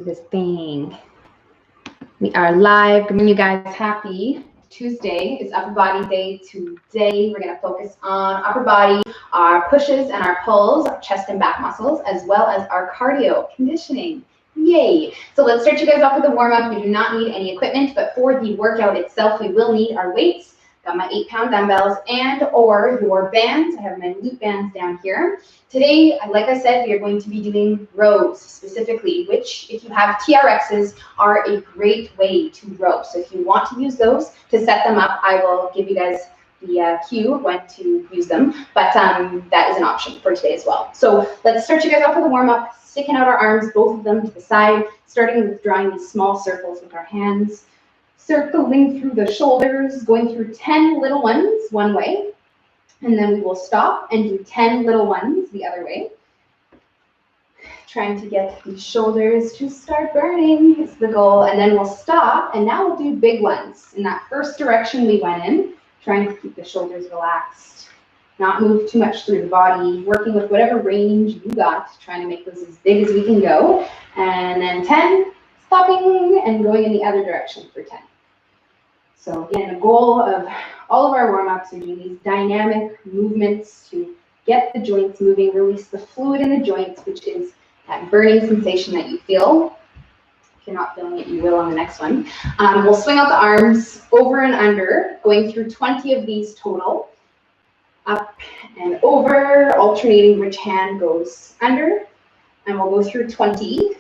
This thing. We are live. Good morning, you guys. Happy Tuesday. It's upper body day today. We're going to focus on upper body, our pushes and our pulls, our chest and back muscles, as well as our cardio conditioning. Yay. So let's start you guys off with a warm-up. We do not need any equipment, but for the workout itself, we will need our weights. Got my 8-pound dumbbells and or your bands. I have my loop bands down here. Today, like I said, we are going to be doing rows specifically, which if you have TRXs are a great way to row. So if you want to use those to set them up, I will give you guys the cue when to use them, but that is an option for today as well. So let's start you guys off with a warm-up, sticking out our arms, both of them to the side, starting with drawing these small circles with our hands, circling through the shoulders, going through 10 little ones one way, and then we will stop and do 10 little ones the other way. Trying to get the shoulders to start burning is the goal, and then we'll stop, and now we'll do big ones. In that first direction we went in, trying to keep the shoulders relaxed, not move too much through the body, working with whatever range you got, trying to make those as big as we can go. And then 10, stopping and going in the other direction for 10. So again, the goal of all of our warm-ups are doing these dynamic movements to get the joints moving, release the fluid in the joints, which is that burning sensation that you feel. If you're not feeling it, you will on the next one. We'll swing out the arms over and under, going through 20 of these total. Up and over, alternating which hand goes under, and we'll go through 20.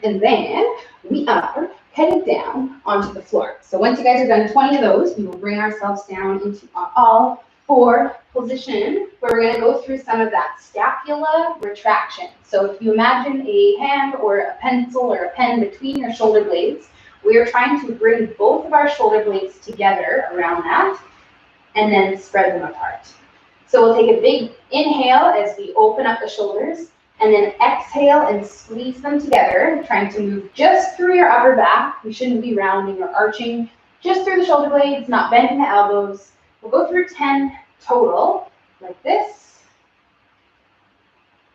And then we are heading down onto the floor. So once you guys are done 20 of those, we will bring ourselves down into our all-four position, where we're going to go through some of that scapula retraction. So if you imagine a hand or a pencil or a pen between your shoulder blades, we are trying to bring both of our shoulder blades together around that and then spread them apart. So we'll take a big inhale as we open up the shoulders, and then exhale and squeeze them together, trying to move just through your upper back. We shouldn't be rounding or arching, just through the shoulder blades, not bending the elbows. We'll go through 10 total, like this.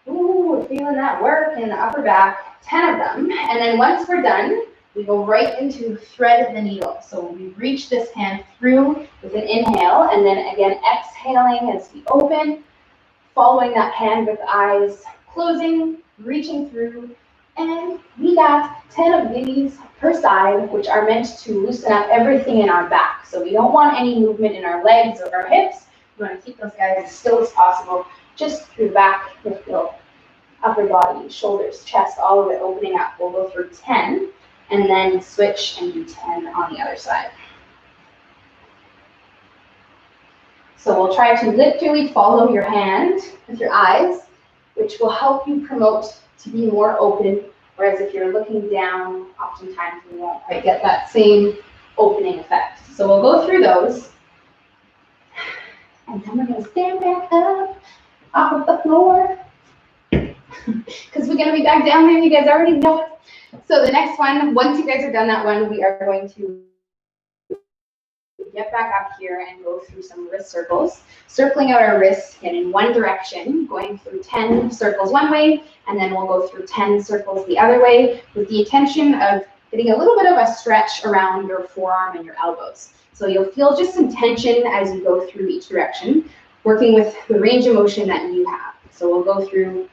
Ooh, we're feeling that work in the upper back, 10 of them. And then once we're done, we go right into thread the needle. So we reach this hand through with an inhale, and then again exhaling as we open, following that hand with the eyes closing, reaching through, and we got 10 of these per side, which are meant to loosen up everything in our back. So we don't want any movement in our legs or our hips. We want to keep those guys as still as possible, just through the back, hip, heel, upper body, shoulders, chest, all of it opening up. We'll go through 10, and then switch and do 10 on the other side. So we'll try to literally follow your hand with your eyes, which will help you promote to be more open, whereas if you're looking down, oftentimes we won't quite get that same opening effect. So we'll go through those, and then we're going to stand back up off of the floor, because we're going to be back down there, you guys already know it. So the next one, once you guys are done that one, we are going to get back up here and go through some wrist circles, circling out our wrists again in one direction, going through 10 circles one way, and then we'll go through 10 circles the other way, with the intention of getting a little bit of a stretch around your forearm and your elbows. So you'll feel just some tension as you go through each direction, working with the range of motion that you have. So we'll go through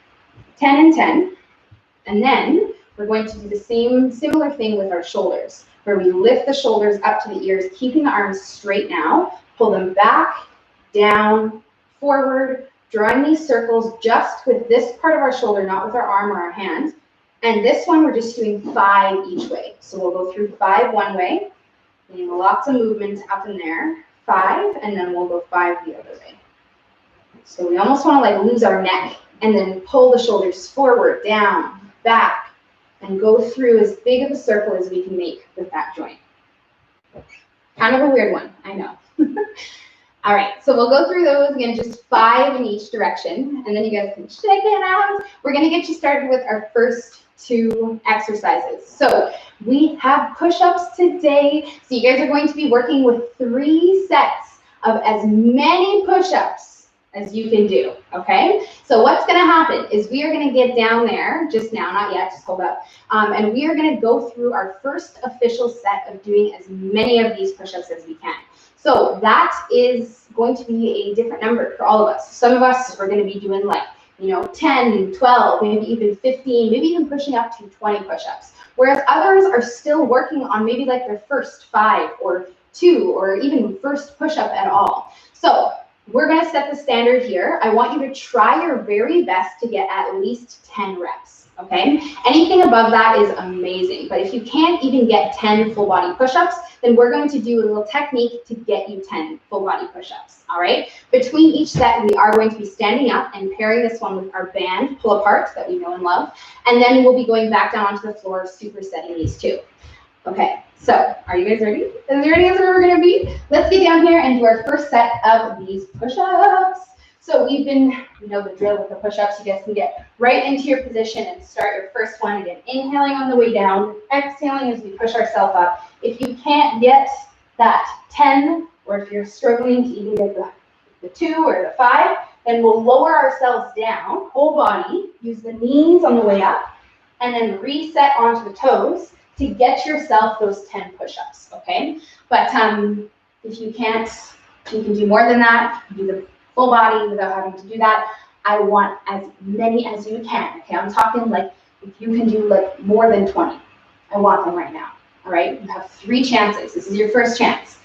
10 and 10, and then we're going to do the similar thing with our shoulders, where we lift the shoulders up to the ears, keeping the arms straight now, pull them back, down, forward, drawing these circles just with this part of our shoulder, not with our arm or our hand. And this one, we're just doing 5 each way. So we'll go through 5 one way, getting lots of movement up in there, 5, and then we'll go 5 the other way. So we almost want to like lose our neck, and then pull the shoulders forward, down, back, and go through as big of a circle as we can make with that joint. Kind of a weird one, I know. All right, so we'll go through those again, just 5 in each direction, and then you guys can check it out. We're gonna get you started with our first 2 exercises. So we have push-ups today. So you guys are going to be working with 3 sets of as many push-ups as you can do, okay? So what's gonna happen is we are gonna get down there, just now, not yet, just hold up, and we are gonna go through our first official set of doing as many of these push-ups as we can. So that is going to be a different number for all of us. Some of us are gonna be doing like, 10, 12, maybe even 15, maybe even pushing up to 20 push-ups. Whereas others are still working on maybe like their first 5 or 2 or even first push-up at all. So we're gonna set the standard here. I want you to try your very best to get at least 10 reps, okay? Anything above that is amazing, but if you can't even get 10 full body push-ups, then we're going to do a little technique to get you 10 full body push-ups, all right? Between each set, we are going to be standing up and pairing this one with our band pull apart that we know and love, and then we'll be going back down onto the floor, supersetting these two. Okay, so are you guys ready? As ready as we're gonna be? Let's get down here and do our first set of these push-ups. So we've been, you know the drill with the push-ups. You guys can get right into your position and start your first one. Again, inhaling on the way down, exhaling as we push ourselves up. If you can't get that 10, or if you're struggling to even get the 2 or the 5, then we'll lower ourselves down, whole body, use the knees on the way up, and then reset onto the toes to get yourself those 10 push-ups, okay? But if you can't, you can do more than that. You can do the full body without having to do that. I want as many as you can, okay? I'm talking like if you can do like more than 20, I want them right now, all right? You have 3 chances. This is your first chance.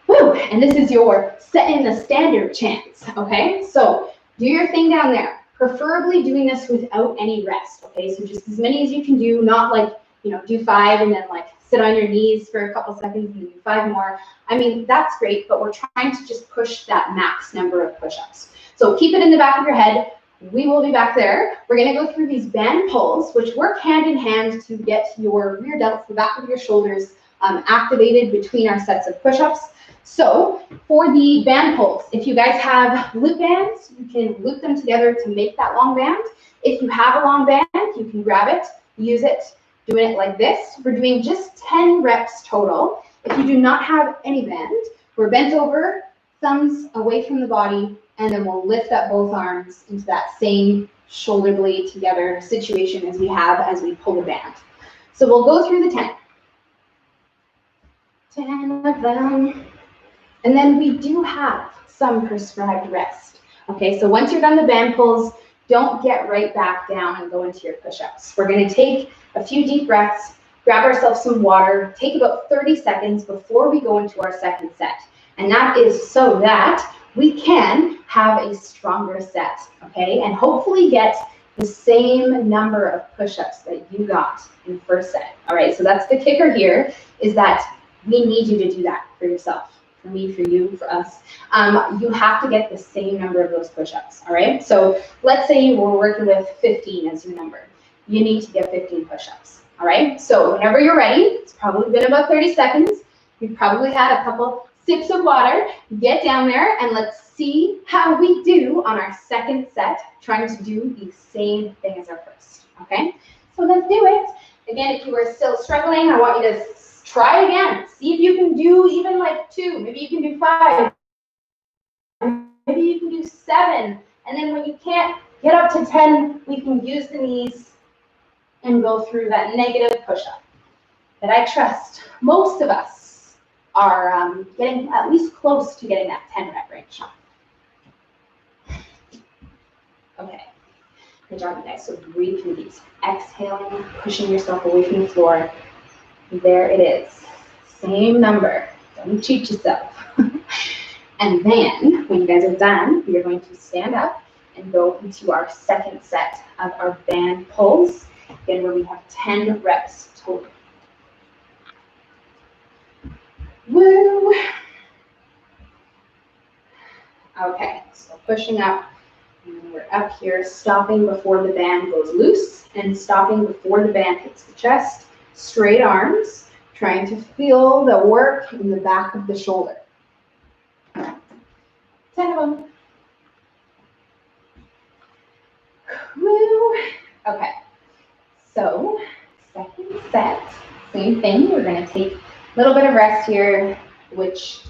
Woo, and this is your set in the standard chance, okay? So do your thing down there. Preferably doing this without any rest, okay? So just as many as you can do, not like, do 5 and then like sit on your knees for a couple seconds and do 5 more. I mean, that's great, but we're trying to just push that max number of push-ups. So keep it in the back of your head. We will be back there. We're gonna go through these band pulls, which work hand in hand to get your rear delts, the back of your shoulders, activated between our sets of push-ups. So for the band pulls, if you guys have loop bands, you can loop them together to make that long band. If you have a long band, you can grab it, use it, doing it like this. We're doing just 10 reps total. If you do not have any band, we're bent over, thumbs away from the body, and then we'll lift up both arms into that same shoulder blade together situation as we have as we pull the band. So we'll go through the 10. 10 of them. And then we do have some prescribed rest. Okay, so once you're done the band pulls, don't get right back down and go into your push-ups. We're gonna take a few deep breaths, grab ourselves some water, take about 30 seconds before we go into our second set. And that is so that we can have a stronger set, okay? And hopefully get the same number of push-ups that you got in the first set. All right, so that's the kicker here, is that we need you to do that for yourself. For me, for you, for us. You have to get the same number of those push-ups, all right? So let's say you were working with 15 as your number. You need to get 15 push-ups, all right? So whenever you're ready, it's probably been about 30 seconds. You've probably had a couple sips of water. Get down there and let's see how we do on our second set, trying to do the same thing as our first, okay? So let's do it. Again, if you are still struggling, I want you to try again. See if you can do even like 2. Maybe you can do 5. Maybe you can do 7. And then when you can't get up to 10, we can use the knees and go through that negative push-up. But I trust most of us are getting at least close to getting that 10 rep range. Okay. Good job, you guys. So breathe through these. Exhaling, pushing yourself away from the floor. There it is. Same number. Don't cheat yourself. And then, when you guys are done, we are going to stand up and go into our second set of our band pulls, again, where we have 10 reps total. Woo! Okay, so pushing up, and we're up here, stopping before the band goes loose, and stopping before the band hits the chest. Straight arms, trying to feel the work in the back of the shoulder. 10 of them. Woo. Okay, so second set, same thing. We're going to take a little bit of rest here, which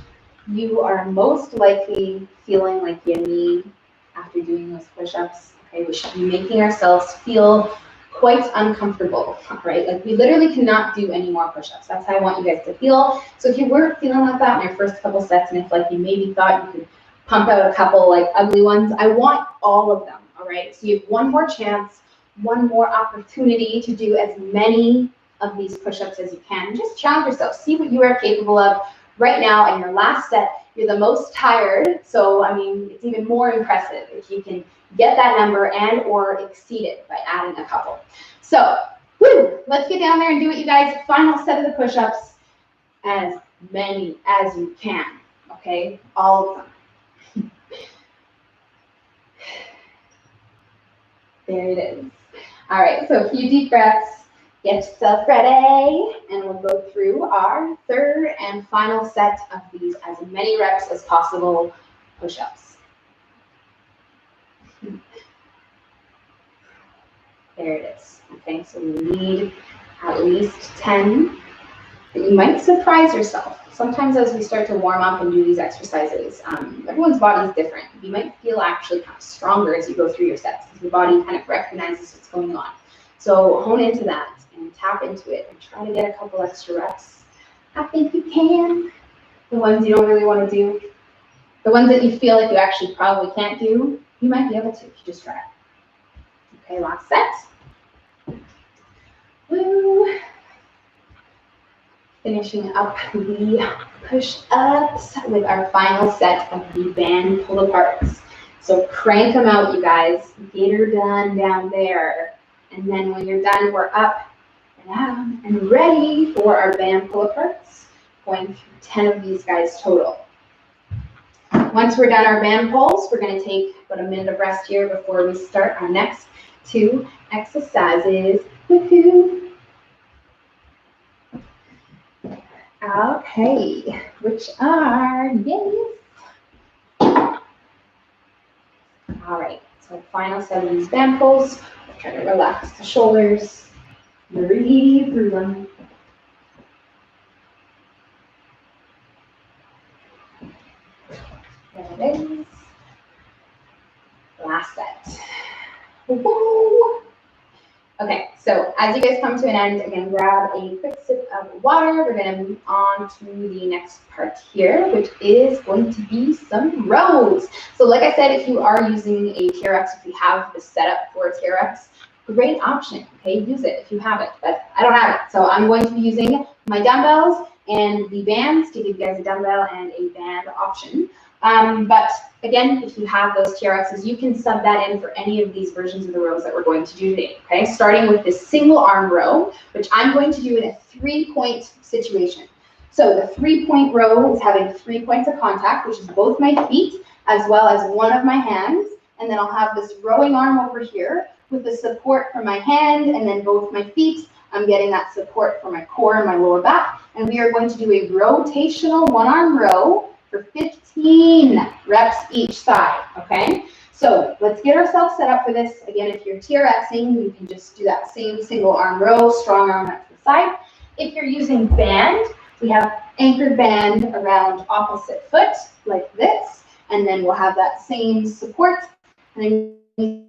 you are most likely feeling like you need after doing those push-ups. Okay, we should be making ourselves feel quite uncomfortable, right? Like we literally cannot do any more push-ups. That's how I want you guys to feel. So if you weren't feeling like that in your first couple sets, and if like you maybe thought you could pump out a couple like ugly ones, I want all of them, all right? So you have one more chance, one more opportunity to do as many of these push-ups as you can. Just challenge yourself, see what you are capable of. Right now in your last set, you're the most tired, so I mean, it's even more impressive if you can get that number and or exceed it by adding a couple. So, woo, let's get down there and do it, you guys. Final set of the push-ups, as many as you can, okay? All of them. There it is. All right, so a few deep breaths. Get yourself ready, and we'll go through our third and final set of these as many reps as possible push-ups. There it is. Okay, so we need at least 10. But you might surprise yourself. Sometimes as we start to warm up and do these exercises, everyone's body is different. You might feel actually kind of stronger as you go through your sets because your body kind of recognizes what's going on. So hone into that and tap into it and try to get a couple extra reps. I think you can. The ones you don't really want to do, the ones that you feel like you actually probably can't do, you might be able to if you just try it. Okay, last set. Woo. Finishing up the push-ups with our final set of the band pull-aparts. So crank them out, you guys. Get her done down there. And then when you're done, we're up and down and ready for our band pull-aparts. Going through 10 of these guys total. Once we're done our band pulls, we're going to take about a minute of rest here before we start our next 2 exercises. Woohoo! Okay, which are, yes. All right, so final set of these band pulls. Try to relax the shoulders, breathe through them. There it is. Last set. Woo! Okay, so as you guys come to an end, again, grab a quick sip of water. We're going to move on to the next part here, which is going to be some rows. So like I said, if you are using a TRX, if you have the setup for a TRX, great option, okay? Use it if you have it, but I don't have it. So I'm going to be using my dumbbells and the bands to give you guys a dumbbell and a band option. But again, if you have those TRXs, you can sub that in for any of these versions of the rows that we're going to do today, okay? Starting with this single arm row, which I'm going to do in a 3-point situation. So the 3-point row is having 3 points of contact, which is both my feet as well as one of my hands. And then I'll have this rowing arm over here with the support from my hand and then both my feet. I'm getting that support for my core and my lower back. And we are going to do a rotational 1-arm row for 15 reps each side, okay? So let's get ourselves set up for this. Again, if you're TRXing, you can just do that same single arm row, strong arm up to the side. If you're using band, we have anchored band around opposite foot like this, and then we'll have that same support. And then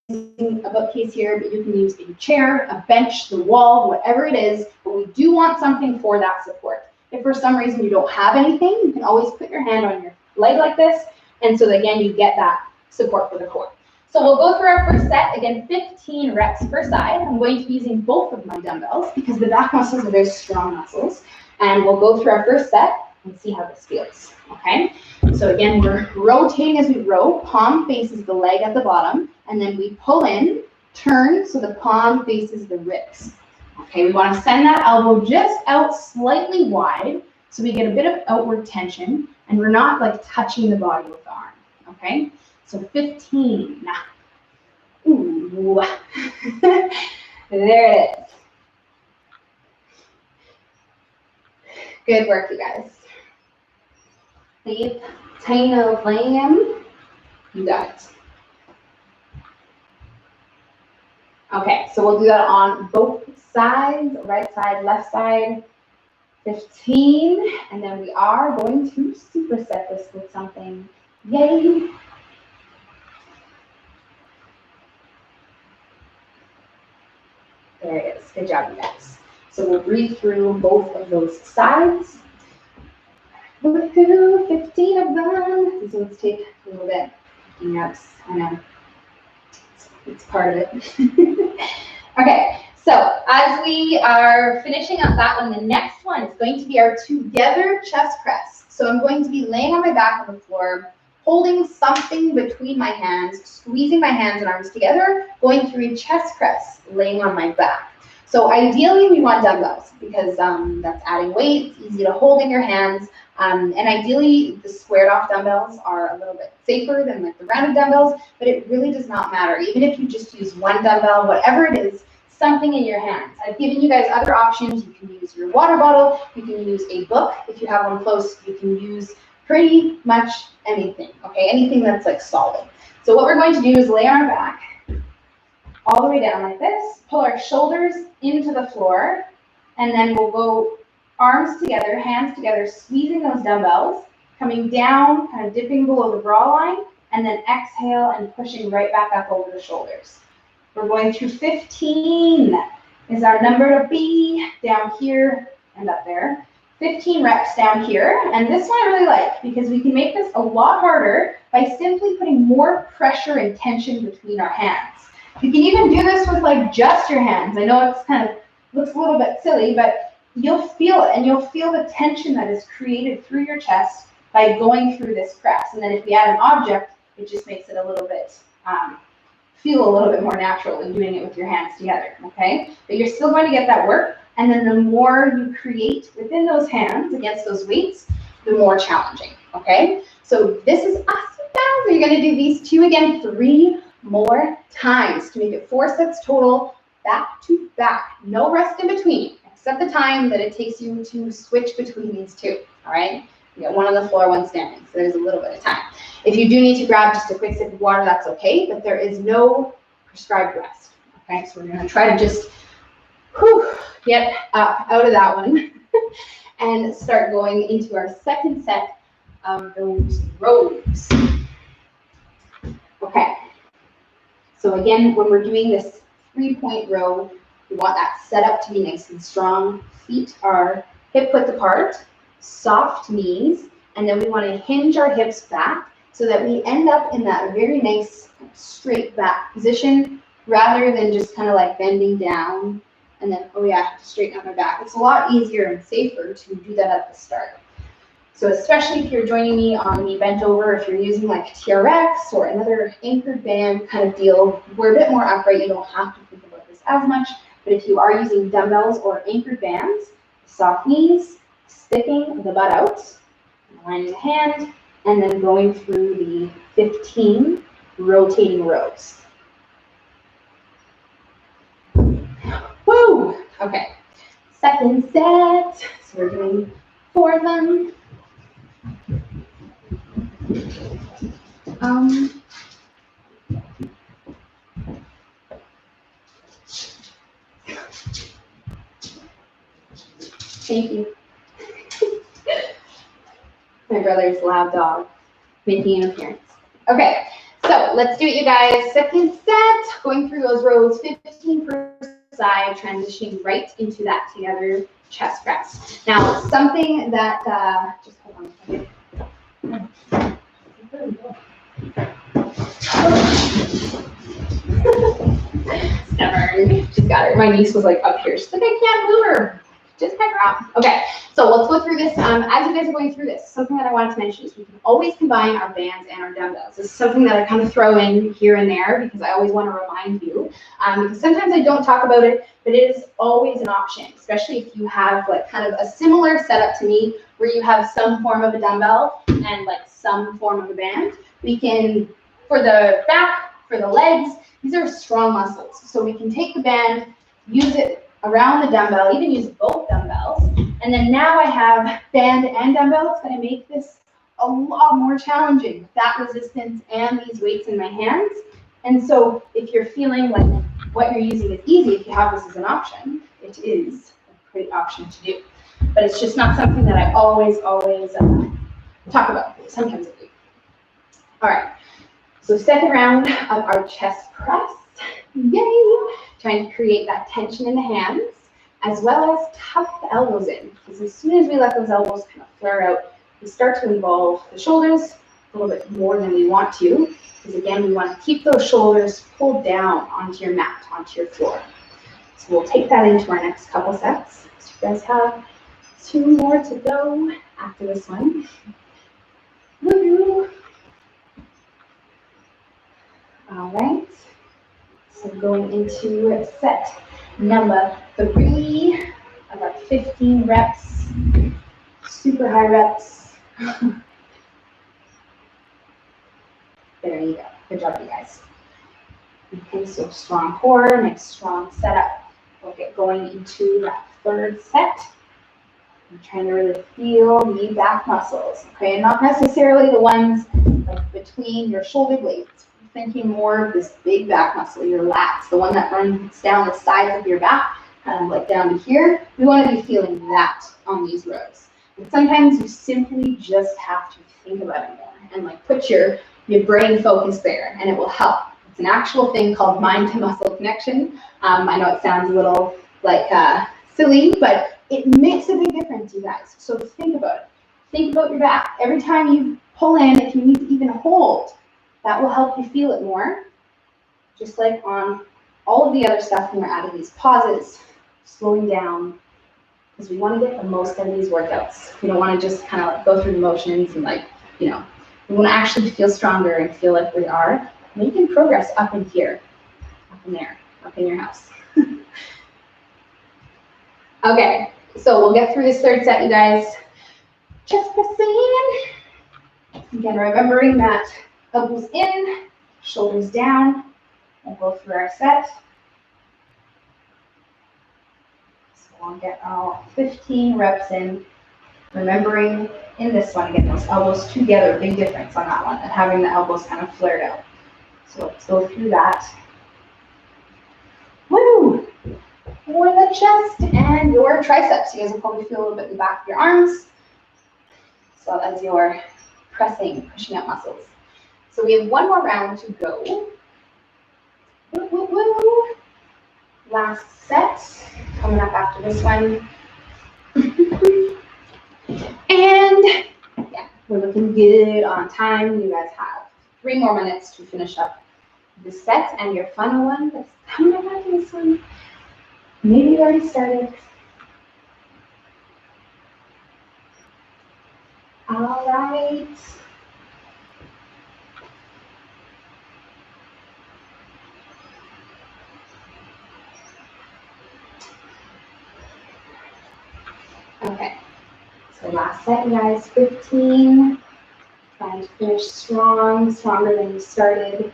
a bookcase here, but you can use a chair, a bench, the wall, whatever it is, but we do want something for that support. If for some reason you don't have anything, you can always put your hand on your leg like this, and so again, you get that support for the core. So we'll go through our first set, again, 15 reps per side. I'm going to be using both of my dumbbells because the back muscles are very strong muscles, and we'll go through our first set and see how this feels, okay? So again, we're rotating as we row, palm faces the leg at the bottom, and then we pull in, turn so the palm faces the ribs. Okay, we want to send that elbow just out slightly wide so we get a bit of outward tension and we're not like touching the body with the arm, okay? So 15. Ooh. There it is. Good work, you guys. Leave tiny little flame. You got it. Okay, so we'll do that on both sides, right side, left side. 15, and then we are going to superset this with something. Yay! There it is. Good job, you guys. So we'll breathe through both of those sides. We'll do 15 of them. These ones take a little bit. 15 reps, I know. It's part of it. Okay, so as we are finishing up that one, the next one is going to be our together chest press. So I'm going to be laying on my back on the floor, holding something between my hands, squeezing my hands and arms together, going through a chest press, laying on my back. So ideally we want dumbbells because that's adding weight, it's easy to hold in your hands, and ideally the squared off dumbbells are a little bit safer than like the rounded dumbbells, but it really does not matter. Even if you just use one dumbbell, whatever it is, something in your hands. I've given you guys other options. You can use your water bottle, you can use a book if you have one close, you can use pretty much anything, okay? Anything that's like solid. So what we're going to do is lay on our back, all the way down like this, pull our shoulders into the floor, and then we'll go arms together, hands together, squeezing those dumbbells, coming down, kind of dipping below the bra line, and then exhale and pushing right back up over the shoulders. We're going through 15 is our number to be, down here and up there. 15 reps down here, and this one I really like because we can make this a lot harder by simply putting more pressure and tension between our hands. You can even do this with like just your hands. I know it's kind of looks a little bit silly, but you'll feel it, and you'll feel the tension that is created through your chest by going through this press. And then if we add an object, it just makes it a little bit, feel a little bit more natural than doing it with your hands together, okay? But you're still going to get that work, and then the more you create within those hands against those weights, the more challenging, okay? So this is us down. So you're going to do these two again 3 more times to make it 4 sets total, back to back. No rest in between, except the time that it takes you to switch between these two, all right? You got one on the floor, one standing, so there's a little bit of time. If you do need to grab just a quick sip of water, that's okay, but there is no prescribed rest, okay? So we're gonna try to just get up out of that one and start going into our second set of those rows. Okay, so again, when we're doing this 3-point row, we want that setup to be nice and strong. Feet are hip-width apart, soft knees, and then we want to hinge our hips back so that we end up in that very nice straight back position rather than just kind of like bending down and then, oh yeah, I have to straighten out my back. It's a lot easier and safer to do that at the start. So especially if you're joining me on the bent over, if you're using like TRX or another anchored band kind of deal, we're a bit more upright. You don't have to think about this as much. But if you are using dumbbells or anchored bands, soft knees, sticking the butt out, aligning the hand, and then going through the 15 rotating rows. Woo! Okay, second set. So we're doing 4 of them. Thank you. My brother's lab dog making an appearance. Okay, so let's do it, you guys. Second set, going through those rows, 15 per side, transitioning right into that together chest press. Now, something that, just hold on a second. Stubborn. She's got her. My niece was like up here. She's like, I can't move her. Just pick her up. Okay, so let's go through this. As you guys are going through this, something that I wanted to mention is we can always combine our bands and our dumbbells. This is something that I kind of throw in here and there because I always want to remind you. Because sometimes I don't talk about it, but it is always an option, especially if you have like kind of a similar setup to me where you have some form of a dumbbell and like some form of a band. We can, for the back, for the legs, these are strong muscles. So we can take the band, use it around the dumbbell, even use both dumbbells. And then now I have band and dumbbell. It's going to make this a lot more challenging with that resistance and these weights in my hands. And so if you're feeling like what you're using is easy, if you have this as an option, it is a great option to do. but it's just not something that I always talk about. Sometimes I do. All right, so second round of our chest press. Yay! Trying to create that tension in the hands, as well as tuck the elbows in, because as soon as we let those elbows kind of flare out, we start to involve the shoulders a little bit more than we want to, because again, we want to keep those shoulders pulled down onto your mat, onto your floor. So we'll take that into our next couple sets. So you guys have 2 more to go after this one. Woo-hoo. All right, so going into set number 3 of our 15 reps, super high reps. There you go, good job you guys. Okay, so strong core, nice strong setup. We'll get going into that third set. I'm trying to really feel the back muscles, okay? Not necessarily the ones like between your shoulder blades. We're thinking more of this big back muscle, your lats, the one that runs down the sides of your back, kind of like down to here. We want to be feeling that on these rows. And sometimes you simply just have to think about it more and like put your brain focus there, and it will help. It's an actual thing called mind to muscle connection. I know it sounds a little like silly, but it makes a big difference, you guys. So think about it. Think about your back. Every time you pull in, if you need to even hold, that will help you feel it more. Just like on all of the other stuff when we're adding these pauses, slowing down, because we want to get the most out of these workouts. We don't want to just kind of like go through the motions and like, you know, we want to actually feel stronger and feel like we are making progress up in here, up in there, up in your house. Okay, so we'll get through this third set, you guys. Chest pressing. Again, remembering that elbows in, shoulders down. We'll go through our set. So we'll get all 15 reps in. Remembering in this one, again, those elbows together, big difference on that one, and having the elbows kind of flared out. So let's go through that. Woo! For the chest and your triceps. You guys will probably feel a little bit in the back of your arms, as well as your pressing, pushing up muscles. So we have 1 more round to go. Woo, woo, woo. Last set, coming up after this one. And yeah, we're looking good on time. You guys have 3 more minutes to finish up the set, and your final one that's coming up after this one. Maybe you already started. All right. Okay. So last set, you guys, 15. Trying to finish strong, stronger than you started.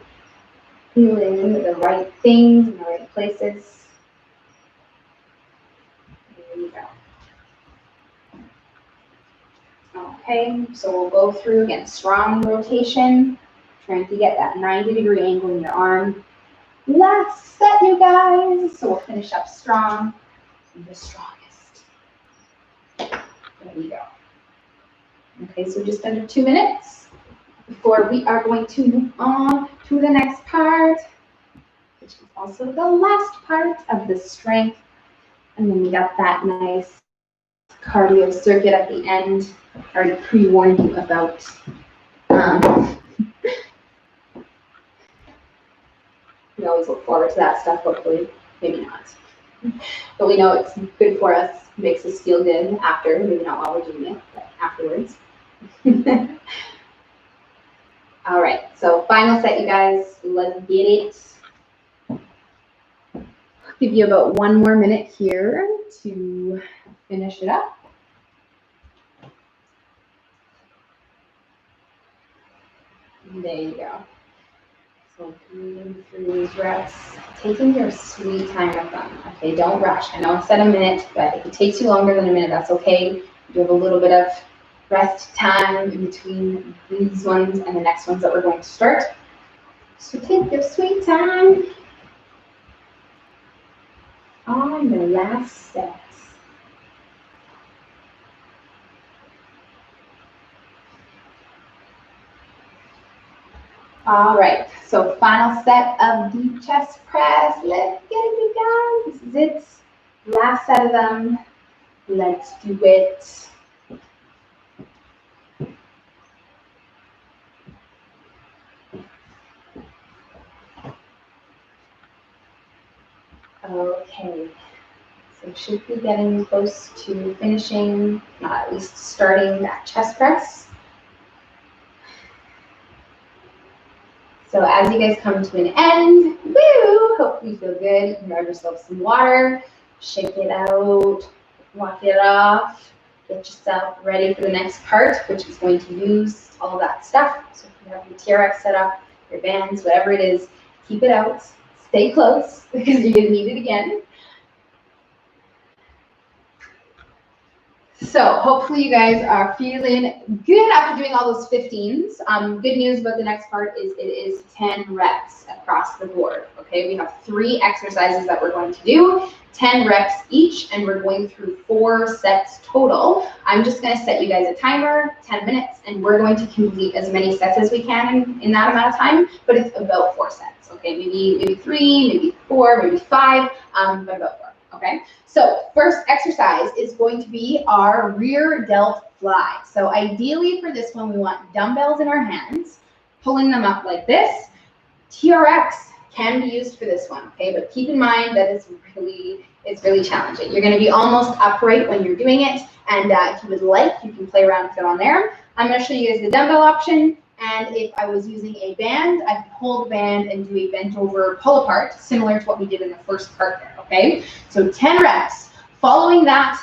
Feeling the right things in the right places. There you go. Okay, so we'll go through again, strong rotation, trying to get that 90-degree angle in your arm. Last set, you guys. So we'll finish up strong, the strongest. There we go. Okay, so just under 2 minutes before we are going to move on to the next part, which is also the last part of the strength. And then we got that nice cardio circuit at the end. I already pre-warned you about. We always look forward to that stuff, hopefully. Maybe not. But we know it's good for us, makes us feel good after, maybe not while we're doing it, but afterwards. All right, so final set, you guys. Let's get it. I'll give you about 1 more minute here to finish it up. There you go. So through these reps, taking your sweet time with them. Okay, don't rush. I know I said a minute, but if it takes you longer than a minute, that's okay. You have a little bit of rest time in between these ones and the next ones that we're going to start. So take your sweet time on your last steps. All right, so final set of deep chest press. Let's get it, you guys. This is it. Last set of them. Let's do it. Okay, so should be getting close to finishing, at least starting that chest press. So as you guys come to an end, woo, hopefully you feel good. Grab yourself some water, shake it out, walk it off, get yourself ready for the next part, which is going to use all that stuff. So if you have your TRX set up, your bands, whatever it is, keep it out, stay close because you're gonna need it again. So hopefully you guys are feeling good after doing all those 15s. Good news about the next part is it is 10 reps across the board. Okay, we have 3 exercises that we're going to do, 10 reps each, and we're going through 4 sets total. I'm just going to set you guys a timer, 10 minutes, and we're going to complete as many sets as we can in that amount of time, but it's about 4 sets. Okay, maybe 3, maybe 4, maybe 5, but about 4. Okay, so first exercise is going to be our rear delt fly. So ideally for this one, we want dumbbells in our hands, pulling them up like this. TRX can be used for this one, okay, but keep in mind that it's really challenging. You're going to be almost upright when you're doing it, and if you would like, you can play around with it on there. I'm going to show you guys the dumbbell option. And if I was using a band, I could hold the band and do a bent over pull apart, similar to what we did in the first part there, okay? So 10 reps. Following that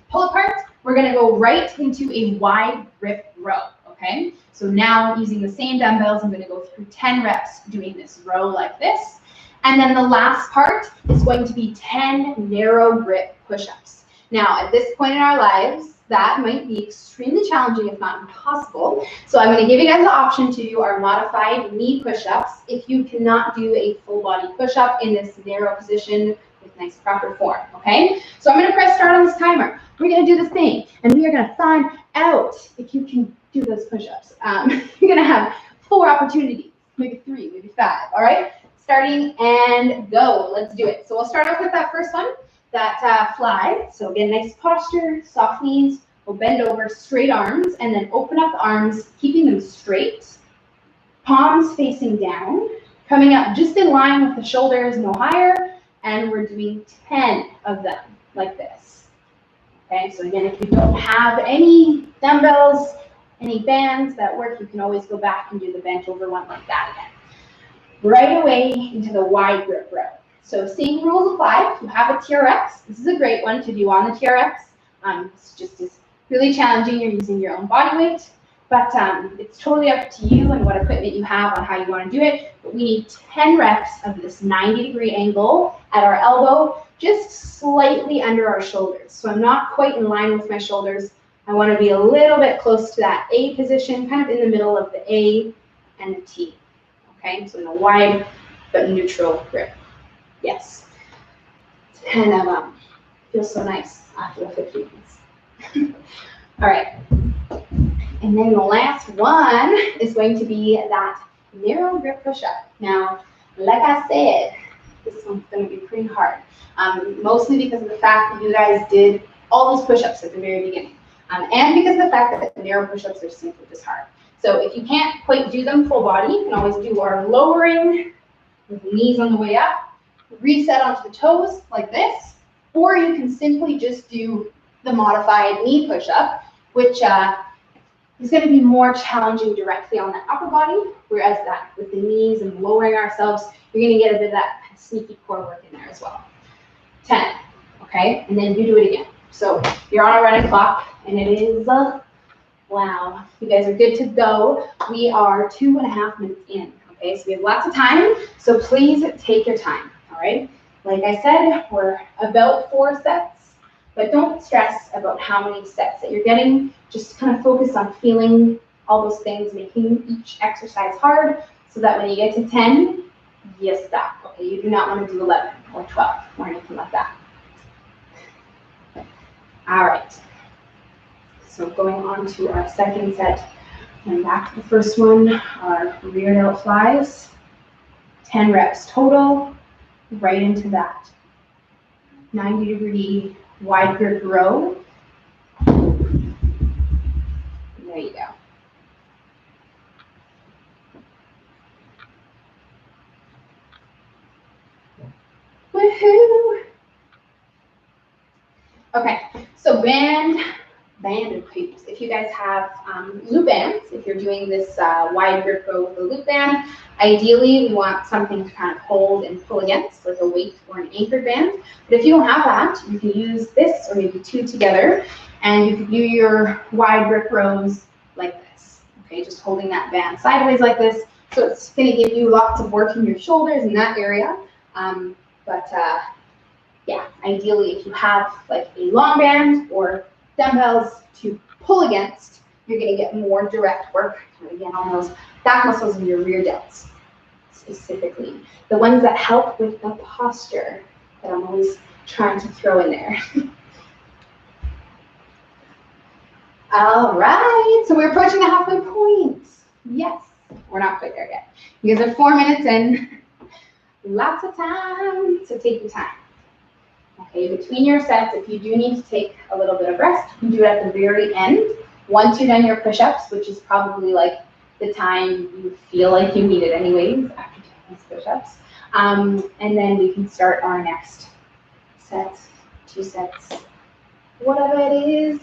pull apart, we're gonna go right into a wide grip row, okay? So now using the same dumbbells, I'm gonna go through 10 reps doing this row like this. And then the last part is going to be 10 narrow grip push-ups. Now, at this point in our lives, that might be extremely challenging, if not impossible. So I'm going to give you guys the option to do our modified knee push-ups if you cannot do a full body push-up in this narrow position with nice proper form, okay? So I'm going to press start on this timer. We're going to do this thing, and we are going to find out if you can do those push-ups. You're going to have 4 opportunities, maybe 3, maybe 5, all right? Starting and go. Let's do it. So we'll start off with that first one. That fly. So again, nice posture, soft knees. We'll bend over, straight arms, and then open up the arms, keeping them straight. Palms facing down, coming up just in line with the shoulders, no higher. And we're doing 10 of them like this. Okay, so again, if you don't have any dumbbells, any bands that work, you can always go back and do the bent over one like that again. Right away into the wide grip row. So same rules apply. If you have a TRX, this is a great one to do on the TRX. It's really challenging. You're using your own body weight, but it's totally up to you and what equipment you have on how you want to do it. But we need 10 reps of this 90-degree angle at our elbow, just slightly under our shoulders. So I'm not quite in line with my shoulders. I want to be a little bit close to that A position, kind of in the middle of the A and the T. Okay, so in a wide but neutral grip. Yes. 10 of them. Feels so nice after the 15s. All right. And then the last one is going to be that narrow grip push-up. Now, like I said, this one's going to be pretty hard. Mostly because of the fact that you guys did all those push-ups at the very beginning. And because of the fact that the narrow push-ups are simply just hard. So if you can't quite do them full body, you can always do our lowering with the knees on the way up. Reset onto the toes like this, or you can simply just do the modified knee push-up, which is going to be more challenging directly on the upper body, whereas that with the knees and lowering ourselves, you're going to get a bit of that sneaky core work in there as well. 10, okay, and then you do it again. So you're on a running clock, and it is, wow, you guys are good to go. We are 2.5 minutes in, okay, so we have lots of time, so please take your time. All right, like I said, we're about 4 sets, but don't stress about how many sets that you're getting. Just kind of focus on feeling all those things, making each exercise hard so that when you get to 10, you stop. Okay, you do not want to do 11 or 12 or anything like that. All right, so going on to our second set And back to the first one, our rear delt flies. 10 reps total, right into that 90-degree wide grip row. There you go. Woohoo! Okay, so band of creeps. If you guys have loop bands, if you're doing this wide grip row with a loop band, ideally we want something to kind of hold and pull against, like a weight or an anchored band. But if you don't have that, you can use this or maybe two together, and you can do your wide grip rows like this. Okay, just holding that band sideways like this. So it's going to give you lots of work in your shoulders in that area. Yeah, ideally if you have like a long band or dumbbells to pull against, you're going to get more direct work, again, on those back muscles in your rear delts, specifically. The ones that help with the posture that I'm always trying to throw in there. All right, so we're approaching the halfway point. Yes, we're not quite there yet. You guys are 4 minutes in. Lots of time, so take your time. Okay, between your sets, if you do need to take a little bit of rest, you can do it at the very end. Once you've done your push-ups, which is probably like the time you feel like you need it anyways after doing these push-ups. And then we can start our next set, 2 sets, whatever it is.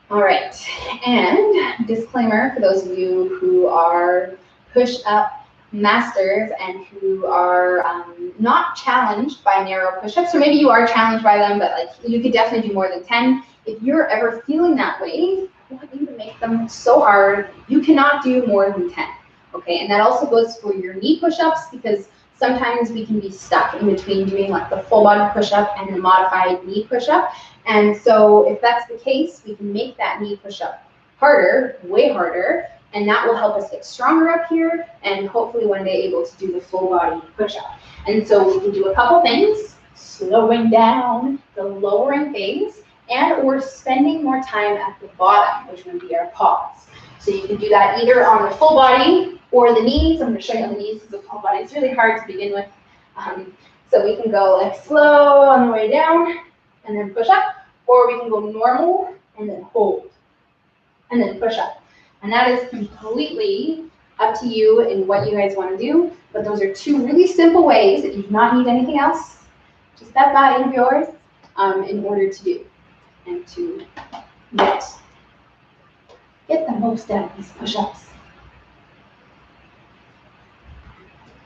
All right, and disclaimer for those of you who are push-up masters and who are not challenged by narrow push-ups, or maybe you are challenged by them, but like you could definitely do more than 10. If you're ever feeling that way, I want you to make them so hard you cannot do more than 10. Okay, and that also goes for your knee push-ups, because sometimes we can be stuck in between doing like the full body push-up and the modified knee push-up. And so if that's the case, we can make that knee push-up harder, way harder, and that will help us get stronger up here and hopefully one day able to do the full body push-up. And so we can do a couple things: slowing down the lowering phase, and or spending more time at the bottom, which would be our pause. So you can do that either on the full body or the knees. I'm going to show you on the knees because the full body is really hard to begin with. So we can go like slow on the way down and then push up, or we can go normal and then hold and then push up. And that is completely up to you in what you guys want to do. But those are 2 really simple ways that you do not need anything else, just that body of yours, in order to do and to get the most out of these push-ups.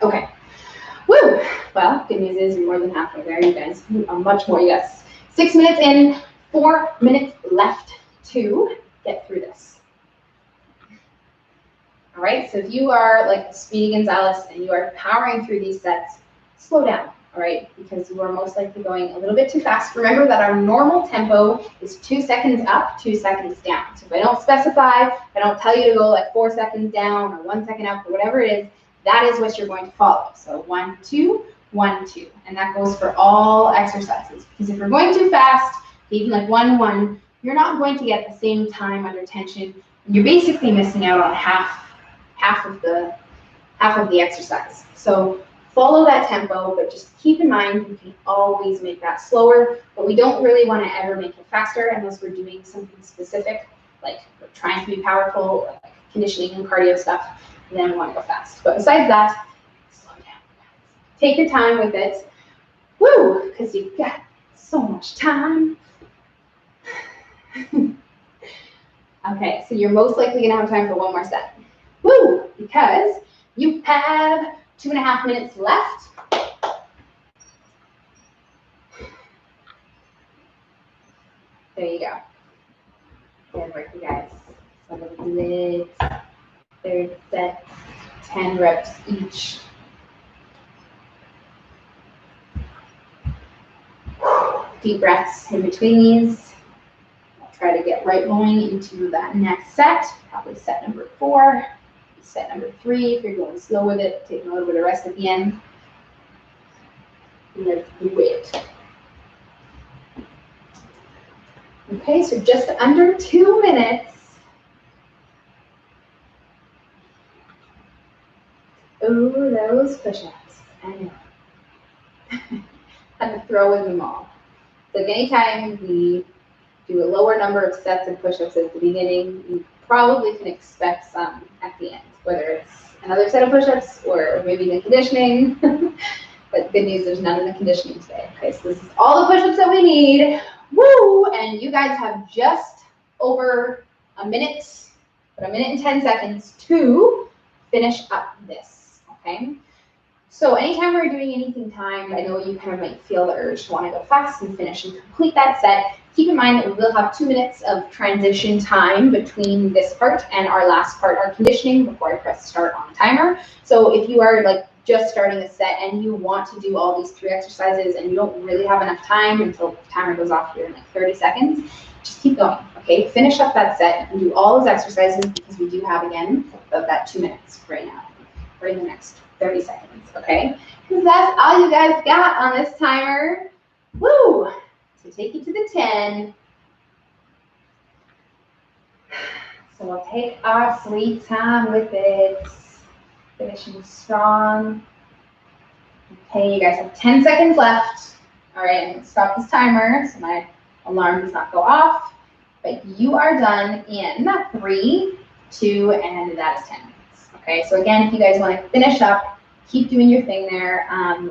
Okay. Woo! Well, good news is you're more than halfway there. You guys are much more. Yes. 6 minutes in, 4 minutes left to get through this. All right, so if you are like Speedy Gonzalez and you are powering through these sets, slow down, all right, because you are most likely going a little bit too fast. Remember that our normal tempo is 2 seconds up, 2 seconds down. So if I don't specify, if I don't tell you to go like 4 seconds down or 1 second up or whatever it is, that is what you're going to follow. So 1, 2, 1, 2, and that goes for all exercises. Because if you're going too fast, even like 1, 1, you're not going to get the same time under tension. And you're basically missing out on half of the exercise. So follow that tempo, but just keep in mind you can always make that slower, but we don't really want to ever make it faster unless we're doing something specific, like we're trying to be powerful, like conditioning and cardio stuff, and then we want to go fast. But besides that, slow down. Take your time with it. Woo! Because you've got so much time. Okay, so you're most likely going to have time for 1 more set. Woo! Because you have 2.5 minutes left. There you go. Good work, you guys. So let's do it. Third set, 10 reps each. Deep breaths in between these. I'll try to get right going into that next set, probably set number 4. Set number 3, if you're going slow with it, taking a little bit of rest at the end. And then wait. Okay, so just under 2 minutes. those push-ups. I know. Had to throw in them all. So anytime we do a lower number of sets of push-ups at the beginning, you probably can expect some at the end, whether it's another set of push-ups or maybe the conditioning. But good news, there's none in the conditioning today. Okay, so this is all the push-ups that we need. Woo! And you guys have just over a minute, but a minute and 10 seconds to finish up this, okay? So anytime we're doing anything timed, I know you kind of might feel the urge to want to go fast and finish and complete that set. Keep in mind that we will have 2 minutes of transition time between this part and our last part, our conditioning, before I press start on the timer. So if you are like just starting a set and you want to do all these 3 exercises and you don't really have enough time until the timer goes off here in like 30 seconds, just keep going, okay? Finish up that set and do all those exercises because we do have, again, about that 2 minutes right now, or in the next 30 seconds, okay? Because that's all you guys got on this timer. Woo! So take you to the 10. So we'll take our sweet time with it. Finishing strong. Okay, you guys have 10 seconds left. All right, I'm gonna stop this timer so my alarm does not go off. But you are done in 3, 2, and that is 10 minutes. Okay, so again, if you guys want to finish up, keep doing your thing there.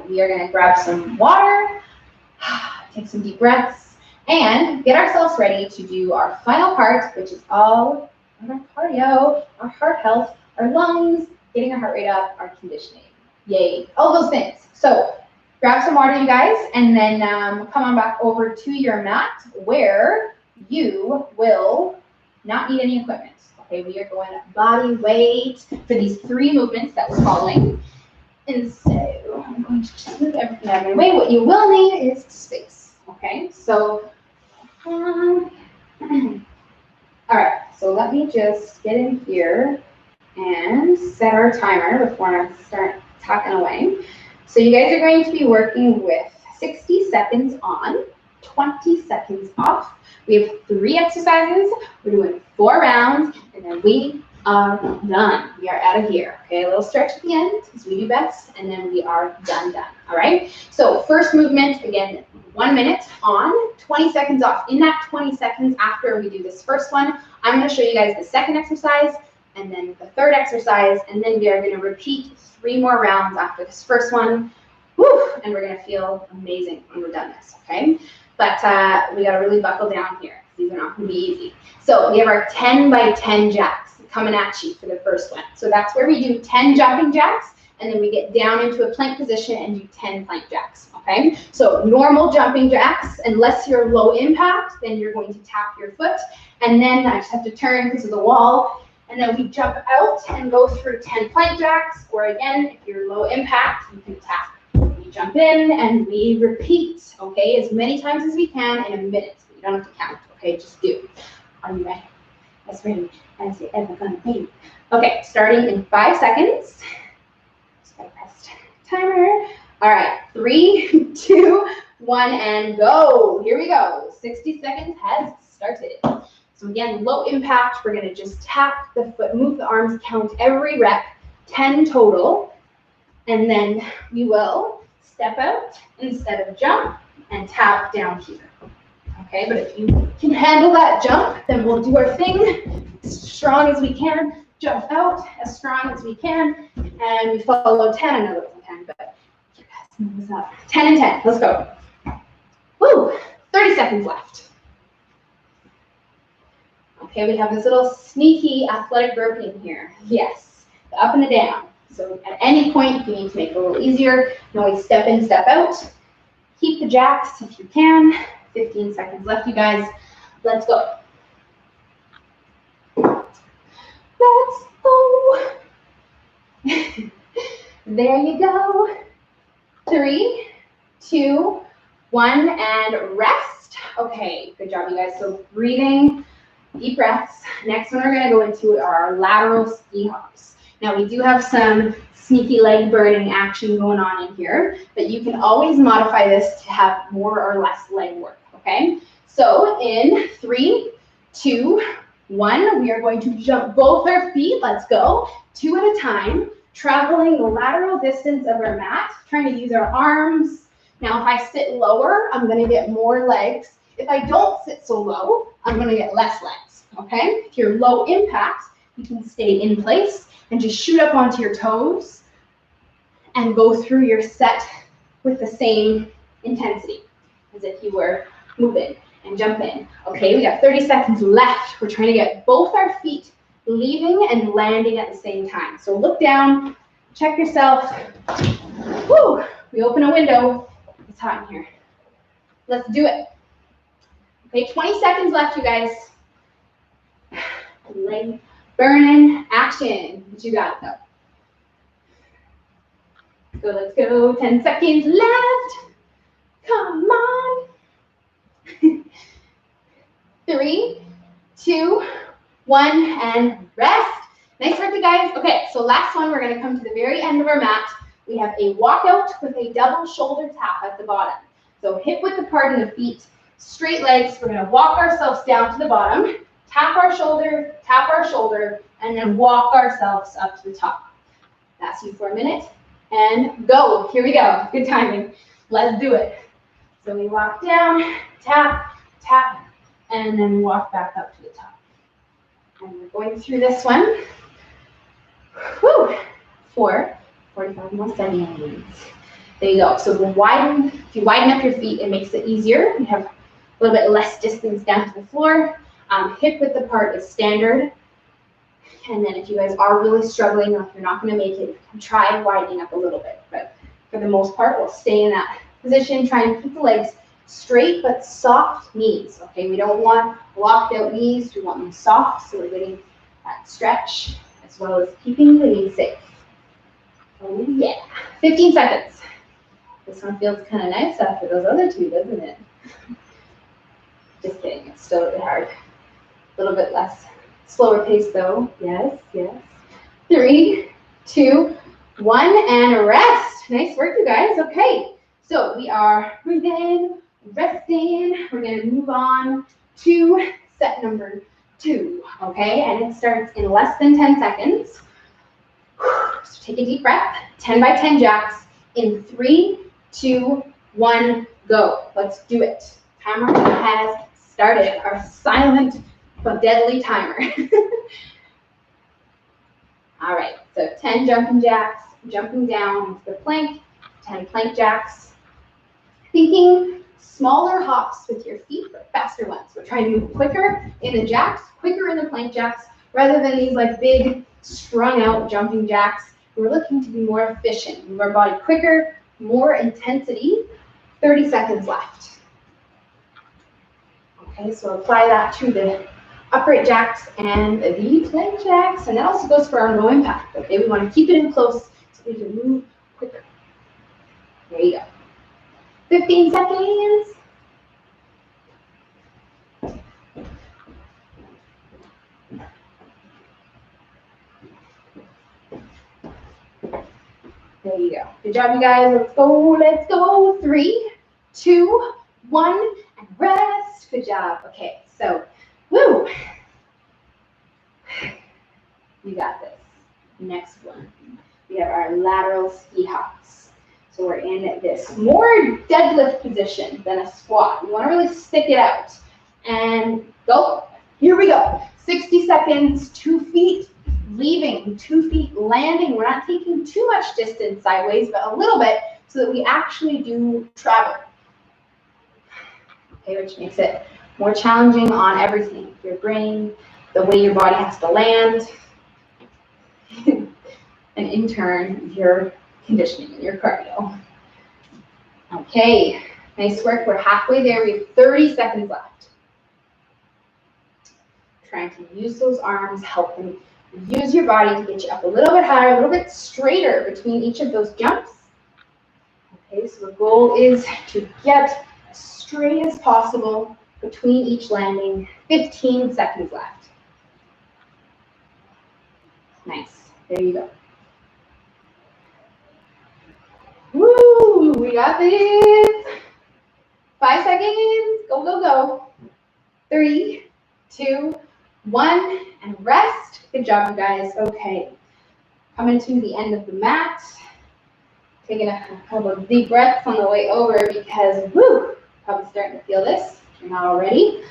We are gonna grab some water, take some deep breaths, and get ourselves ready to do our final part, which is all of our cardio, our heart health, our lungs, getting our heart rate up, our conditioning. Yay, all those things. So grab some water, you guys, and then come on back over to your mat where you will not need any equipment. Okay, we are going body weight for these 3 movements that we're following. And so I'm going to just move everything out of my way. What you will need is space. Okay, so all right, so let me just get in here and set our timer before I start talking away. So you guys are going to be working with 60 seconds on, 20 seconds off. We have 3 exercises. We're doing 4 rounds, and then we are done. We are out of here. Okay, a little stretch at the end, as we do best, and then we are done. All right? So first movement, again, 1 minute on, 20 seconds off. In that 20 seconds after we do this first one, I'm going to show you guys the second exercise, and then the third exercise, and then we are going to repeat 3 more rounds after this first one. Woo! And we're going to feel amazing when we're done this, okay? But we got to really buckle down here. These are not going to be easy. So we have our 10 by 10 jacks coming at you for the first one. So that's where we do 10 jumping jacks, and then we get down into a plank position and do 10 plank jacks, okay? So normal jumping jacks, unless you're low impact, then you're going to tap your foot, and then I just have to turn because of the wall, and then we jump out and go through 10 plank jacks, or again, if you're low impact, you can tap. We jump in and we repeat, okay, as many times as we can in a minute. You don't have to count, okay, just do. Are you ready? As ready as you're ever gonna be. Okay, starting in 5 seconds. Just gotta press timer. All right, 3, 2, 1, and go. Here we go. 60 seconds has started. So again, low impact, we're gonna just tap the foot, move the arms, count every rep, 10 total, and then we will step out instead of jump and tap down here. Okay, but if you can handle that jump, then we'll do our thing as strong as we can, jump out as strong as we can, and we follow 10. I know that wasn't 10, but you guys move this up. 10 and 10, let's go. Woo, 30 seconds left. Okay, we have this little sneaky athletic burping here. Yes, the up and the down. So at any point, if you need to make it a little easier, you can always step in, step out. Keep the jacks if you can. 15 seconds left, you guys. Let's go. Let's go. There you go. 3, 2, 1, and rest. Okay, good job, you guys. So breathing, deep breaths. Next one we're going to go into are our lateral ski hops. Now we do have some sneaky leg burning action going on in here, but you can always modify this to have more or less leg work, okay? So in 3, 2, 1, we are going to jump both our feet. Let's go. 2 at a time. traveling the lateral distance of our mat, trying to use our arms. Now, if I sit lower, I'm going to get more legs. If I don't sit so low, I'm going to get less legs, okay? If you're low impact, you can stay in place and just shoot up onto your toes and go through your set with the same intensity as if you were moving and jumping. Okay, we got 30 seconds left. We're trying to get both our feet leaving and landing at the same time. So look down, check yourself. Woo! We open a window. It's hot in here. Let's do it. Okay, 20 seconds left, you guys. Leg burning action. But you got it though. Let's go. 10 seconds left. Come on. 3, 2, 1, and rest. Nice work, you guys. Okay, so last one, we're going to come to the very end of our mat. We have a walkout with a double shoulder tap at the bottom. So hip width apart in the feet, straight legs. We're going to walk ourselves down to the bottom, tap our shoulder, and then walk ourselves up to the top. That's you for a minute. And go. Here we go. Good timing. Let's do it. So we walk down, tap, tap, and then walk back up to the top. And we're going through this one. Whew. For 45 more seconds. There you go. So if you widen up your feet, it makes it easier. You have a little bit less distance down to the floor. Hip width apart is standard. And then if you guys are really struggling or if you're not going to make it, you can try widening up a little bit. But for the most part, we'll stay in that position. Try and keep the legs straight but soft knees. Okay, we don't want locked out knees. We want them soft, so we're getting that stretch as well as keeping the knees safe. Oh yeah. 15 seconds. This one feels kind of nice after those other two, doesn't it? Just kidding. It's still a bit hard. A little bit less. Slower pace though. Yes, yes. 3, 2, 1, and rest. Nice work, you guys. Okay, so we are breathing, resting. We're going to move on to set number 2. Okay, and it starts in less than 10 seconds. So take a deep breath. 10 by 10 jacks in 3, 2, 1, go. Let's do it. Timer has started. Our silent but deadly timer. All right, so 10 jumping jacks, jumping down into the plank, 10 plank jacks. Thinking smaller hops with your feet, but faster ones. We're trying to move quicker in the jacks, quicker in the plank jacks, rather than these like big strung out jumping jacks. We're looking to be more efficient, move our body quicker, more intensity. 30 seconds left. Okay, so apply that to the upright jacks and the plank jacks, and that also goes for our low impact. Okay, we want to keep it in close so we can move quicker. There you go. 15 seconds. There you go. Good job, you guys. Let's go. Let's go. 3, 2, 1, and rest. Good job. Okay, so, woo. You got this. Next one. We have our lateral ski hops. So we're in this more deadlift position than a squat. We want to really stick it out. And go. Here we go. 60 seconds, 2 feet leaving, 2 feet landing. We're not taking too much distance sideways, but a little bit so that we actually do travel. Okay, which makes it more challenging on everything. Your brain, the way your body has to land, and in turn, your conditioning, your cardio. Okay, nice work. We're halfway there. We have 30 seconds left. Trying to use those arms, help them use your body to get you up a little bit higher, a little bit straighter between each of those jumps. Okay, so the goal is to get as straight as possible between each landing. 15 seconds left. Nice. There you go. Woo! We got this. 5 seconds. Go, go, go. 3, 2, 1, and rest. Good job, you guys. Okay. Coming to the end of the mat. Taking a couple of deep breaths on the way over because, woo, probably starting to feel this if you're not already.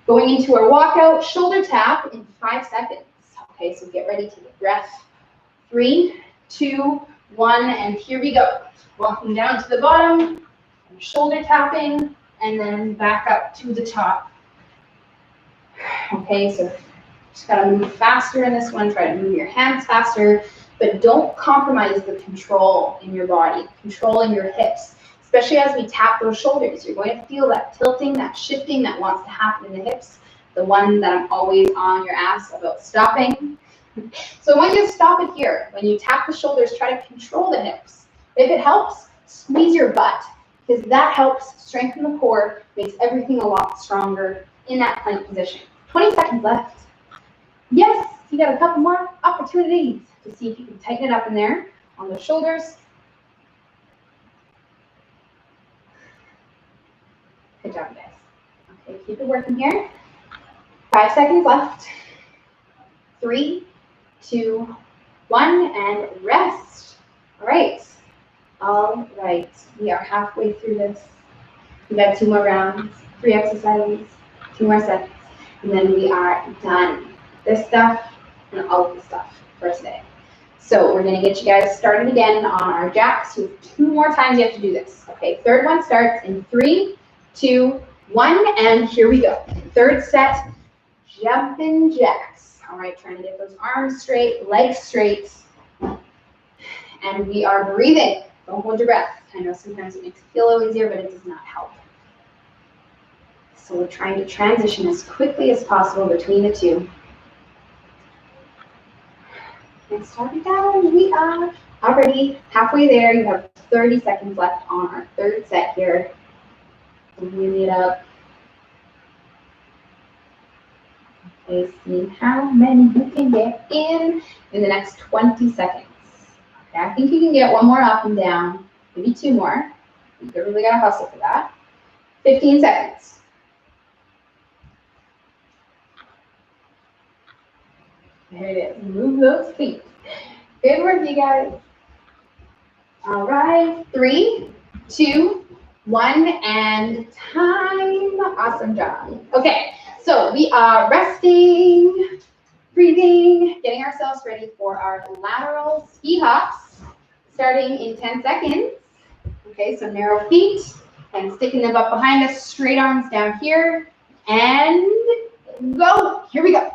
Going into our walkout shoulder tap in 5 seconds. Okay, so get ready to get breath. 3, 2, 1, and here we go. Walking down to the bottom, shoulder tapping, and then back up to the top. Okay, so just gotta move faster in this one. Try to move your hands faster. But don't compromise the control in your body, control in your hips, especially as we tap those shoulders. You're going to feel that tilting, that shifting that wants to happen in the hips, the one that I'm always on your ass about stopping. So I want you to stop it here. When you tap the shoulders, try to control the hips. If it helps, squeeze your butt, because that helps strengthen the core, makes everything a lot stronger in that plank position. 20 seconds left. Yes, you got a couple more opportunities to see if you can tighten it up in there on the shoulders. Good job, guys. Okay, keep it working here. 5 seconds left. 3, 2, 1, and rest. All right. All right. We are halfway through this. We got 2 more rounds, 3 exercises, 2 more sets, and then we are done. This stuff and all of the stuff for today. So we're going to get you guys started again on our jacks. You have 2 more times you have to do this. Okay, third one starts in 3, 2, 1, and here we go. Third set, jumping jacks. All right, trying to get those arms straight, legs straight, and we are breathing. Don't hold your breath. I know sometimes it makes it feel a little easier, but it does not help. So we're trying to transition as quickly as possible between the 2. And starting down, we are already halfway there. You have 30 seconds left on our third set here. Wheel it up. Okay, see how many you can get in the next 20 seconds. Okay, I think you can get 1 more up and down, maybe 2 more. You really gotta hustle for that. 15 seconds. There it is. Move those feet. Good work, you guys. All right. 3, 2, 1, and time. Awesome job. Okay, so we are resting, breathing, getting ourselves ready for our lateral ski hops, starting in 10 seconds. Okay, so narrow feet and sticking them up behind us, straight arms down here, and go. Here we go.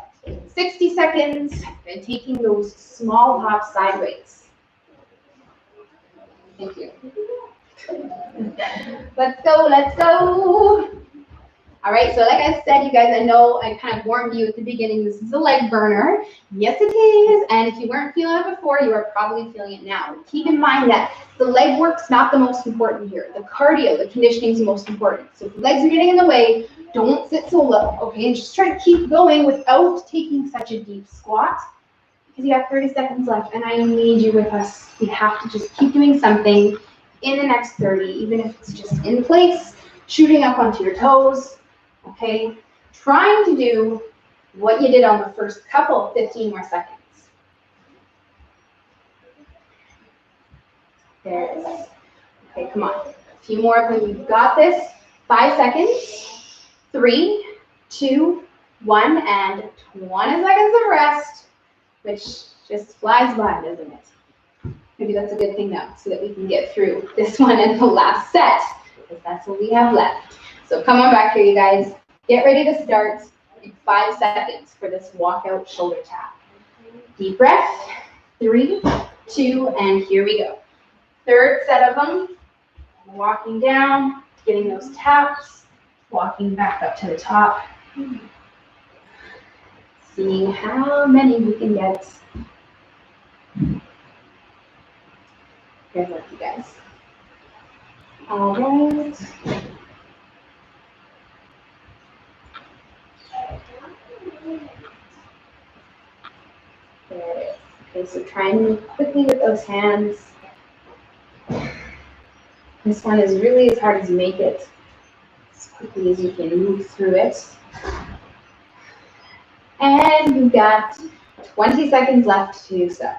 60 seconds and taking those small hops sideways. Thank you. Let's go, let's go. All right, so like I said, you guys, I know I kind of warned you at the beginning, this is a leg burner. Yes, it is. And if you weren't feeling it before, you are probably feeling it now. Keep in mind that the leg work's not the most important here. The cardio, the conditioning is the most important. So if the legs are getting in the way, don't sit so low, okay? And just try to keep going without taking such a deep squat because you have 30 seconds left and I need you with us. We have to just keep doing something in the next 30, even if it's just in place, shooting up onto your toes. Okay, trying to do what you did on the first couple, 15 more seconds. There it is. Okay, come on. A few more, but you've got this. 5 seconds. 3, 2, 1, and 20 seconds of rest, which just flies by, doesn't it? Maybe that's a good thing though, so that we can get through this one and the last set, because that's what we have left. So come on back here, you guys. Get ready to start in 5 seconds for this walkout shoulder tap. Deep breath. 3, 2, and here we go. Third set of them. Walking down, getting those taps, walking back up to the top. Seeing how many we can get. Good work, you guys. All right. There it is. Okay, so try and move quickly with those hands. This one is really as hard as you make it, as quickly as you can move through it. And you've got 20 seconds left to do so.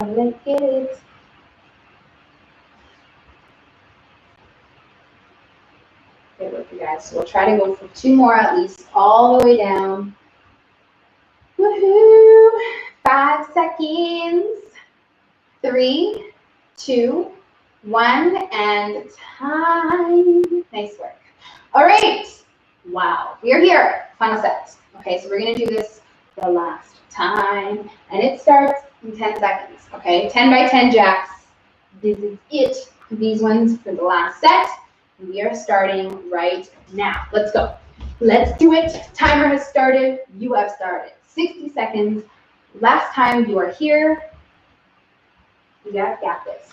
Let's get it. Good work, you guys. So we'll try to go for 2 more at least, all the way down. Woohoo! 5 seconds. 3, 2, 1, and time. Nice work. All right. Wow. We're here. Final set. Okay, so we're going to do this the last time. And it starts in 10 seconds. Okay, 10 by 10 jacks. This is it. These ones for the last set. We are starting right now. Let's go. Let's do it. Timer has started. You have started. 60 seconds. Last time you are here. You guys got this.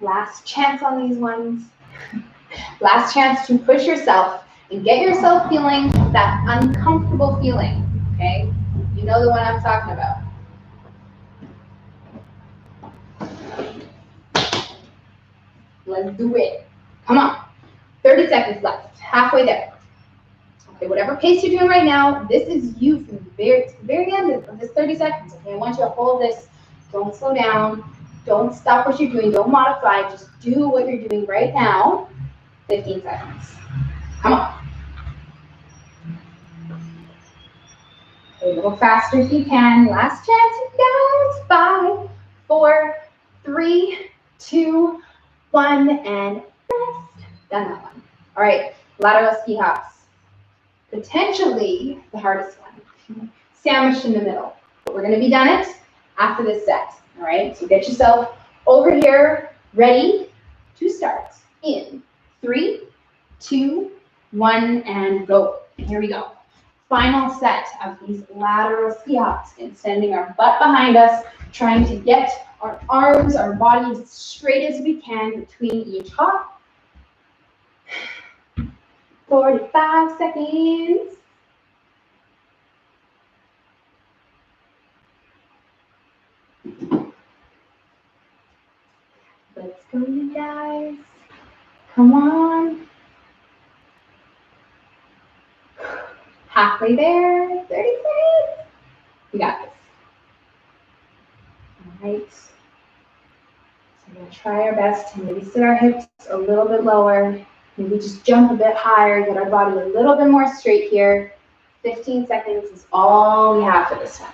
Last chance on these ones. Last chance to push yourself and get yourself feeling that uncomfortable feeling. Okay? You know the one I'm talking about. Let's do it. Come on. 30 seconds left. Halfway there. Okay, whatever pace you're doing right now, this is you from the very end of this 30 seconds. Okay, I want you to hold this. Don't slow down. Don't stop what you're doing. Don't modify. Just do what you're doing right now. 15 seconds. Come on. Okay, a little faster if you can. Last chance, you guys. 5, 4, 3, 2, 1, and rest. Done that one. All right, lateral ski hops. Potentially the hardest one. Sandwiched in the middle. But we're going to be done it after this set. All right, so get yourself over here, ready to start in 3, 2, 1, and go. Here we go. Final set of these lateral ski hops, extending our butt behind us, trying to get our arms, our bodies as straight as we can between each hop. 45 seconds. Let's go, you guys. Come on. Halfway there. 30 seconds. You got this. All right. So we're going to try our best to maybe sit our hips a little bit lower. Maybe just jump a bit higher, get our body a little bit more straight here. 15 seconds is all we have for this one.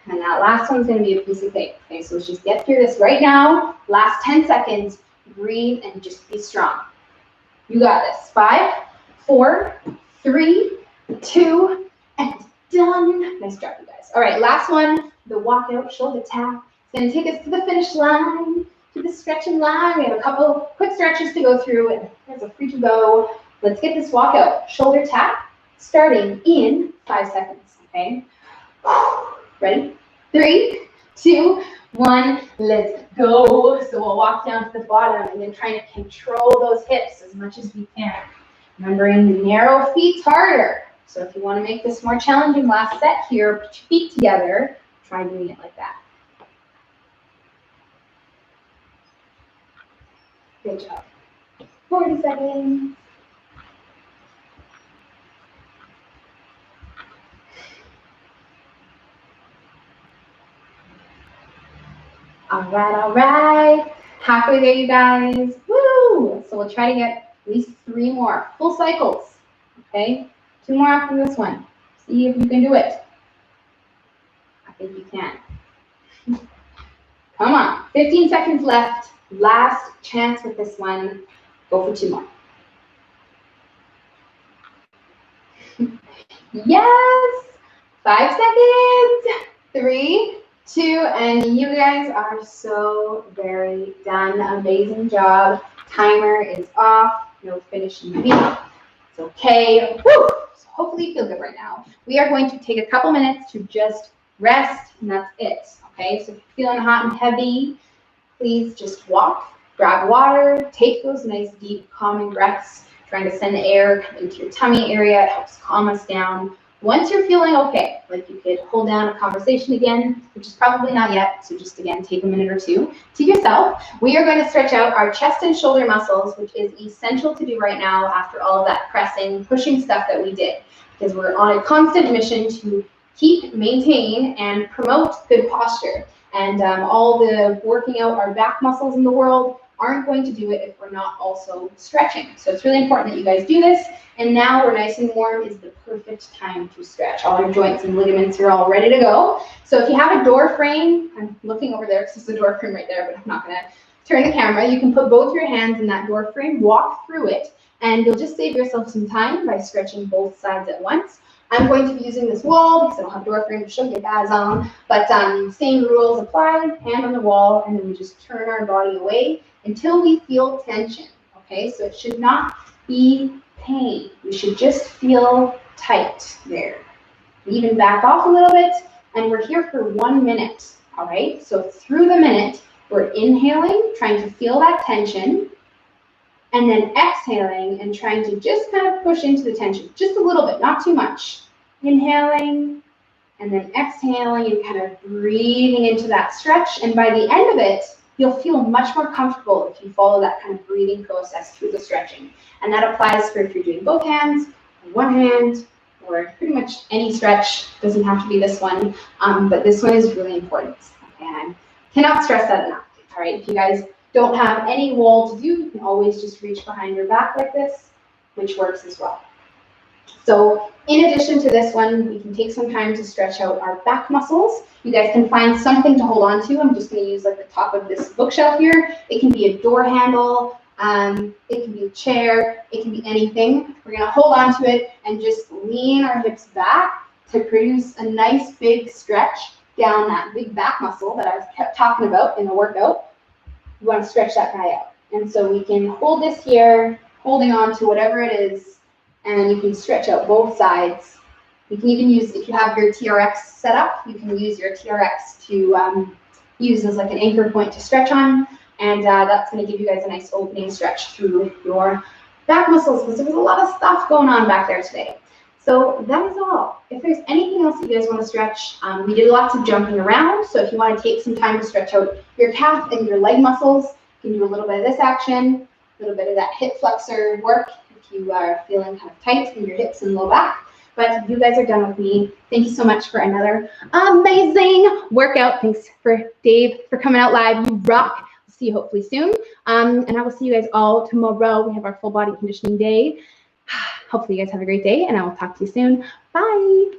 And that last one's going to be a piece of cake. Okay, so let's just get through this right now. Last 10 seconds. Breathe and just be strong. You got this. 5, 4, 3, 2, and done. Nice job, you guys. All right, last one. The walkout shoulder tap. It's going to take us to the finish line. To the stretching line. We have a couple quick stretches to go through, and there's a free to go. Let's get this walkout shoulder tap starting in 5 seconds. Okay. Ready? 3, 2, 1. Let's go. So we'll walk down to the bottom and then trying to control those hips as much as we can. Remembering the narrow feet's harder. So if you want to make this more challenging last set here, put your feet together. Try doing it like that. Good job. 40 seconds. All right. Halfway there, you guys. Woo! So we'll try to get at least 3 more full cycles. Okay? 2 more after this one. See if you can do it. I think you can. Come on. 15 seconds left. Last chance with this one. Go for 2 more. Yes! 5 seconds. 3, 2, and you guys are so very done. Amazing job. Timer is off. No finishing beat. It's okay. Woo! So hopefully you feel good right now. We are going to take a couple minutes to just rest, and that's it. Okay, so if you're feeling hot and heavy, please just walk, grab water, take those nice deep calming breaths, trying to send air into your tummy area. It helps calm us down. Once you're feeling okay, like you could hold down a conversation again, which is probably not yet, so just again, take a minute or two to yourself. We are going to stretch out our chest and shoulder muscles, which is essential to do right now after all of that pressing, pushing stuff that we did, because we're on a constant mission to keep, maintain, and promote good posture. And all the working out our back muscles in the world aren't going to do it if we're not also stretching. So it's really important that you guys do this. And now we're nice and warm is the perfect time to stretch. All your joints and ligaments are all ready to go. So if you have a door frame, I'm looking over there because there's a door frame right there, but I'm not going to turn the camera. You can put both your hands in that door frame, walk through it, and you'll just save yourself some time by stretching both sides at once. I'm going to be using this wall because I don't have a door frame to show you guys on, but same rules apply, hand on the wall, and then we just turn our body away until we feel tension, okay? So it should not be pain. We should just feel tight there. Even back off a little bit, and we're here for 1 minute, all right? So through the minute, we're inhaling, trying to feel that tension, and then exhaling and trying to just kind of push into the tension, just a little bit, not too much. Inhaling, and then exhaling and kind of breathing into that stretch. And by the end of it, you'll feel much more comfortable if you follow that kind of breathing process through the stretching. And that applies for if you're doing both hands, or one hand, or pretty much any stretch. Doesn't have to be this one, but this one is really important. Okay, and I cannot stress that enough. All right, if you guys don't have any wall to do, you can always just reach behind your back like this, which works as well. So in addition to this one, we can take some time to stretch out our back muscles. You guys can find something to hold on to. I'm just going to use like the top of this bookshelf here. It can be a door handle. It can be a chair. It can be anything. We're going to hold on to it and just lean our hips back to produce a nice big stretch down that big back muscle that I kept talking about in the workout. You want to stretch that guy out. And so we can hold this here, holding on to whatever it is, and you can stretch out both sides. You can even use, if you have your TRX set up, you can use your TRX to use as like an anchor point to stretch on, and that's going to give you guys a nice opening stretch through your back muscles, because there was a lot of stuff going on back there today. So that is all. If there's anything else that you guys want to stretch, we did lots of jumping around, so if you want to take some time to stretch out your calf and your leg muscles, you can do a little bit of this action, a little bit of that hip flexor work if you are feeling kind of tight in your hips and low back. But you guys are done with me. Thank you so much for another amazing workout. Thanks for Dave for coming out live. You rock. I'll see you hopefully soon. And I will see you guys all tomorrow. We have our full body conditioning day. Hopefully you guys have a great day, and I will talk to you soon. Bye.